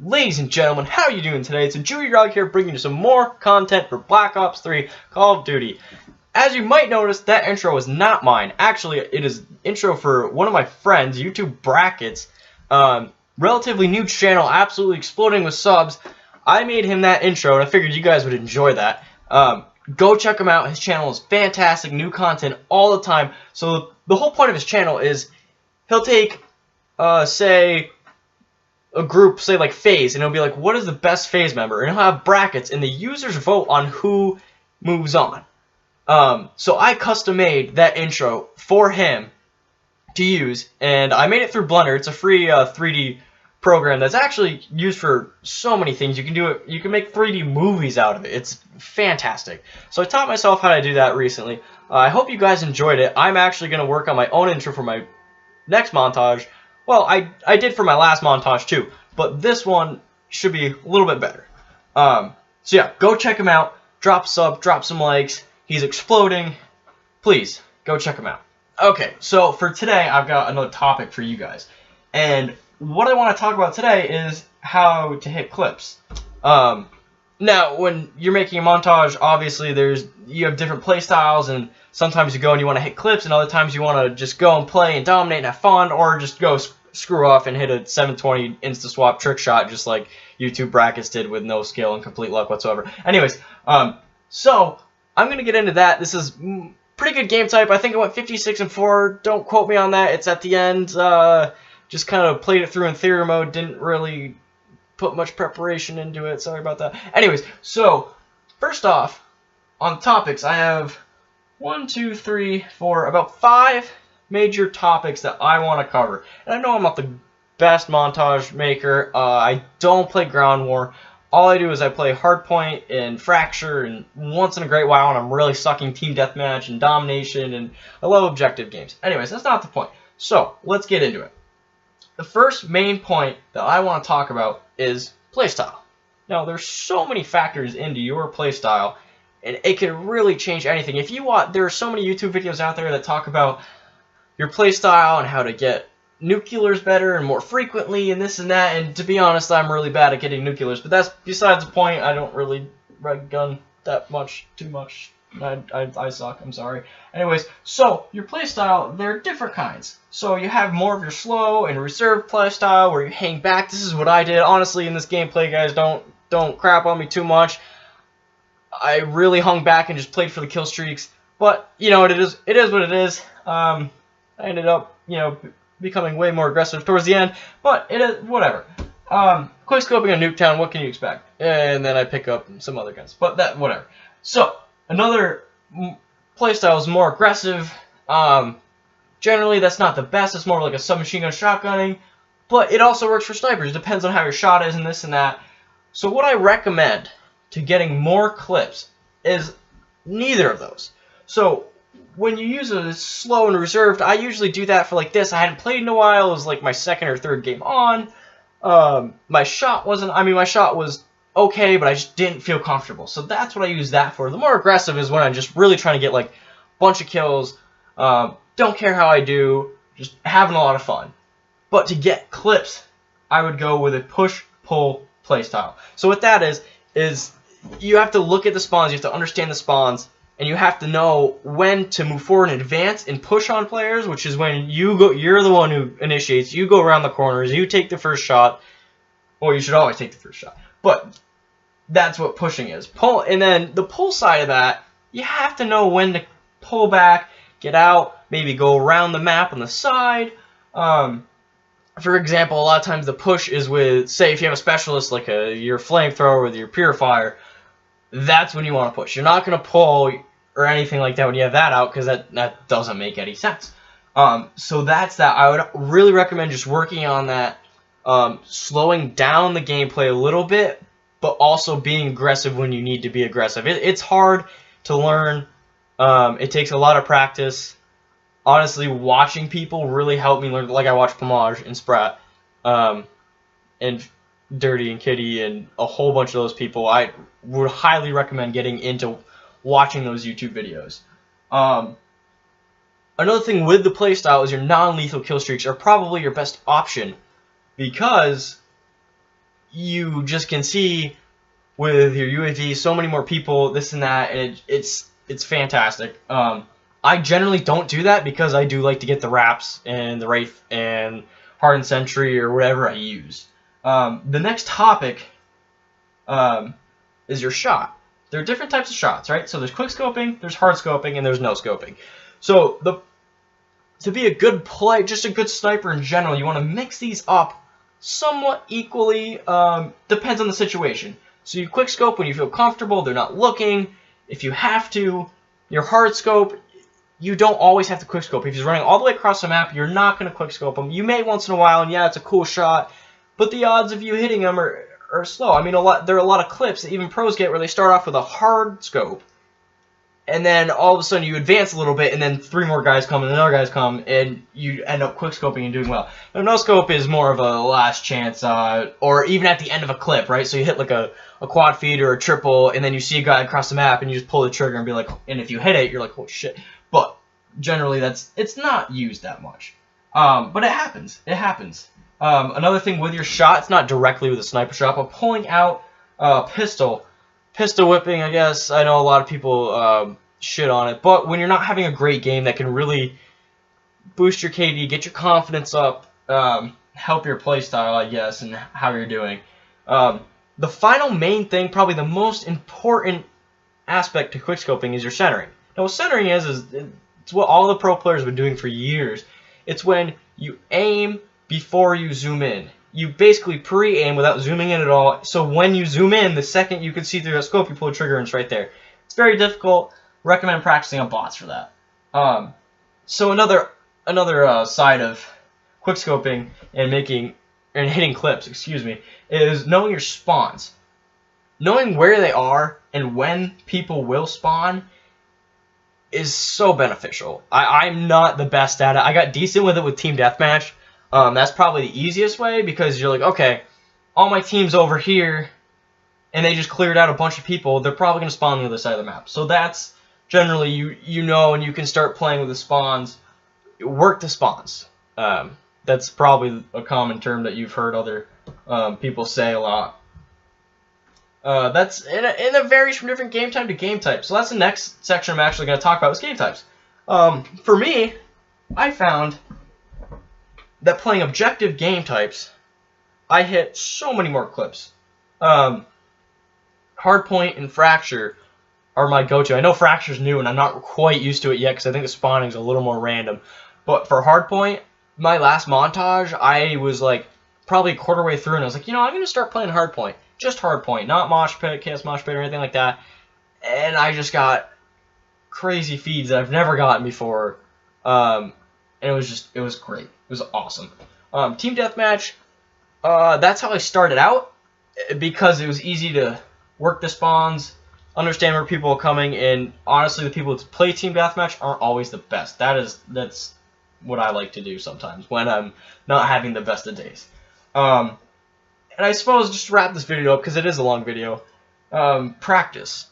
Ladies and gentlemen, how are you doing today? It's a Jewy Dog here bringing you some more content for Black Ops 3 Call of Duty. As you might notice, that intro is not mine. Actually, it is intro for one of my friends, YouTube Brackets. Relatively new channel, absolutely exploding with subs. I made him that intro, and I figured you guys would enjoy that. Go check him out. His channel is fantastic, new content all the time. So the whole point of his channel is he'll take, say, a group, say like FaZe, and it'll be like, what is the best FaZe member? And he'll have brackets, and the users vote on who moves on. So I custom made that intro for him to use, and I made it through Blender. It's a free 3D program that's actually used for so many things. You can do it. You can make 3D movies out of it. It's fantastic. So I taught myself how to do that recently. I hope you guys enjoyed it. I'm actually going to work on my own intro for my next montage. Well, I did for my last montage too, but this one should be a little bit better. So yeah, go check him out. Drop a sub, drop some likes. He's exploding. Please, go check him out. Okay, so for today, I've got another topic for you guys. And what I want to talk about today is how to hit clips. Now, when you're making a montage, obviously you have different play styles, and sometimes you go and you want to hit clips, and other times you want to just go and play and dominate and have fun, or just go screw off and hit a 720 insta-swap trick shot just like YouTube Brackets did with no skill and complete luck whatsoever. Anyways, so I'm going to get into that. This is pretty good game type. I think it went 56-4. Don't quote me on that. It's at the end. Just kind of played it through in theory mode. Didn't really put much preparation into it. Sorry about that. Anyways, so first off, on topics, I have 1, 2, 3, 4, about 5 major topics that I want to cover. And I know I'm not the best montage maker. I don't play Ground War. All I do is I play Hardpoint and Fracture, and once in a great while, and I'm really sucking Team Deathmatch and Domination, and I love objective games. Anyways, that's not the point. So, let's get into it. The first main point that I want to talk about is playstyle. Now, there's so many factors into your playstyle, and it can really change anything. If you want, there are so many YouTube videos out there that talk about your playstyle and how to get nuclears better and more frequently and this and that, and to be honest, I'm really bad at getting nuclears, but that's besides the point. I don't really red gun that much, too much. I suck, I'm sorry. Anyways, so your playstyle, there are different kinds. So you have more of your slow and reserved playstyle where you hang back. This is what I did. Honestly, in this gameplay, guys, don't crap on me too much. I really hung back and just played for the kill streaks. But, you know, it is what it is. I ended up, you know, becoming way more aggressive towards the end, but it is whatever. Quickscoping on Nuketown, what can you expect? And then I pick up some other guns, but that whatever. So another playstyle is more aggressive. Generally, that's not the best. It's more like a submachine gun shotgunning, but it also works for snipers. Depends on how your shot is and this and that. So what I recommend to getting more clips is neither of those. So when you use a slow and reserved, I usually do that for like this. I hadn't played in a while. It was like my second or third game on. My shot wasn't, I mean, my shot was okay, but I just didn't feel comfortable. So that's what I use that for. The more aggressive is when I'm just really trying to get like a bunch of kills. Don't care how I do, just having a lot of fun. But to get clips, I would go with a push-pull playstyle. So what that is you have to look at the spawns, you have to understand the spawns, and you have to know when to move forward in advance and push on players, which is when you're the one who initiates. You go around the corners, you take the first shot. Well, you should always take the first shot. But that's what pushing is. Pull, and then the pull side of that, you have to know when to pull back, get out, maybe go around the map on the side. For example, a lot of times the push is with, say, if you have a specialist like your flamethrower with your purifier, that's when you want to push. You're not going to pull or anything like that when you have that out, because that doesn't make any sense. So that's that. I would really recommend just working on that, slowing down the gameplay a little bit, but also being aggressive when you need to be aggressive. It's hard to learn. It takes a lot of practice. Honestly, watching people really helped me learn. Like I watched Pomage and Sprat, and Dirty and Kitty and a whole bunch of those people. I would highly recommend getting into watching those YouTube videos. Another thing with the playstyle is your non-lethal kill streaks are probably your best option, because you just can see with your UAV so many more people, this and that, and it's fantastic. I generally don't do that because I do like to get the wraps and the Wraith and Hardened Sentry or whatever I use. The next topic is your shot. There are different types of shots, right? So there's quickscoping, there's hardscoping, and there's no scoping. So to be a good play, just a good sniper in general, you want to mix these up somewhat equally. Depends on the situation. So you quickscope when you feel comfortable, they're not looking. If you have to, your hardscope, you don't always have to quickscope. If he's running all the way across the map, you're not going to quickscope him. You may once in a while, and yeah, it's a cool shot, but the odds of you hitting him are slow. I mean, there are a lot of clips that even pros get where they start off with a hard scope, and then all of a sudden you advance a little bit, and then 3 more guys come, and another guys come, and you end up quickscoping and doing well. Now, no scope is more of a last chance, or even at the end of a clip, right? So you hit like a quad feed or a triple, and then you see a guy across the map, and you just pull the trigger and be like, and if you hit it, you're like, oh shit. But generally, it's not used that much. But it happens. It happens. Another thing with your shot, it's not directly with a sniper shot, but pulling out pistol whipping, I guess. I know a lot of people shit on it, but when you're not having a great game, that can really boost your KD, get your confidence up, help your playstyle, I guess, and how you're doing. The final main thing, probably the most important aspect to quickscoping, is your centering. Now, what centering is it's what all the pro players have been doing for years. It's when you aim before you zoom in. You basically pre-aim without zooming in at all, so when you zoom in, the second you can see through the scope, you pull the trigger and it's right there. It's very difficult. Recommend practicing on bots for that. So another side of quickscoping and hitting clips, is knowing your spawns. Knowing where they are and when people will spawn is so beneficial. I'm not the best at it. I got decent with it with Team Deathmatch. That's probably the easiest way, because you're like, okay, all my team's over here, and they just cleared out a bunch of people. They're probably going to spawn on the other side of the map. So that's generally, you know, and you can start playing with the spawns. Work the spawns. That's probably a common term that you've heard other people say a lot. That's and it varies from different game type to game type. So that's the next section I'm actually going to talk about, is game types. For me, I found that playing objective game types, I hit so many more clips. Hardpoint and Fracture are my go-to. I know Fracture's new, and I'm not quite used to it yet because I think the spawning's a little more random. But for Hardpoint, my last montage, I was like probably a quarter way through, and I was like, you know, I'm going to start playing Hardpoint. Just Hardpoint, not Mosh Pit, Chaos Mosh Pit, or anything like that. And I just got crazy feeds that I've never gotten before. And it was great. It was awesome. Team Deathmatch, that's how I started out, because it was easy to work the spawns, understand where people are coming, and honestly, the people that play Team Deathmatch aren't always the best. That's what I like to do sometimes when I'm not having the best of days. And I suppose just to wrap this video up, because it is a long video, practice.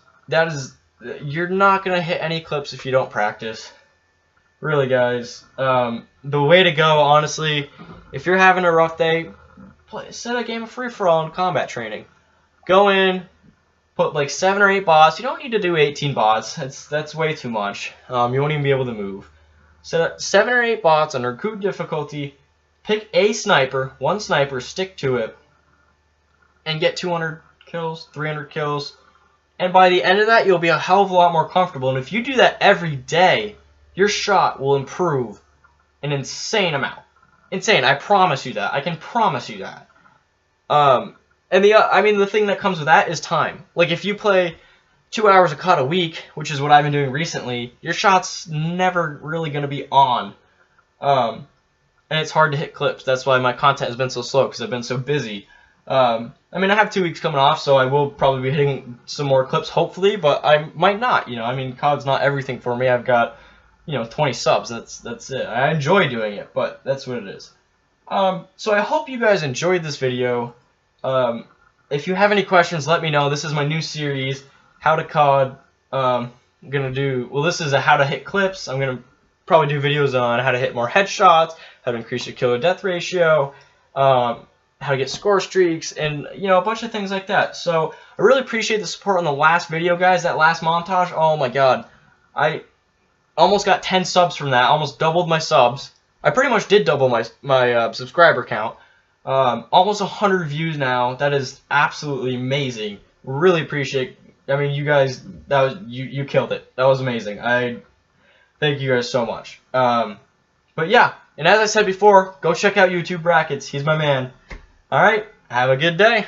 You're not going to hit any clips if you don't practice. Really, guys. The way to go, honestly, if you're having a rough day, set a game of free-for-all and combat training. Go in, put like 7 or 8 bots. You don't need to do 18 bots. That's way too much. You won't even be able to move. Set up 7 or 8 bots on recruit difficulty. Pick a sniper, one sniper, stick to it, and get 200 kills, 300 kills. And by the end of that, you'll be a hell of a lot more comfortable. And if you do that every day, your shot will improve an insane amount. Insane. I promise you that. I can promise you that. And the thing that comes with that is time. Like, if you play 2 hours of COD a week, which is what I've been doing recently, your shot's never really going to be on. And it's hard to hit clips. That's why my content has been so slow, because I've been so busy. I have 2 weeks coming off, so I will probably be hitting some more clips, hopefully, but I might not. COD's not everything for me. I've got 20 subs. That's it. I enjoy doing it, but that's what it is. So I hope you guys enjoyed this video. If you have any questions, let me know. This is my new series, How to COD. This is a how to hit clips. I'm gonna probably do videos on how to hit more headshots, how to increase your kill to death ratio, how to get score streaks, and you know, a bunch of things like that. So I really appreciate the support on the last video, guys. That last montage, oh my god, I almost got 10 subs from that. Almost doubled my subs. I pretty much did double my subscriber count. Almost 100 views now. That is absolutely amazing. Really appreciate. I mean, you guys, that was you killed it. That was amazing. I thank you guys so much. But yeah, and as I said before, go check out YouTube Brackets. He's my man. Alright, have a good day.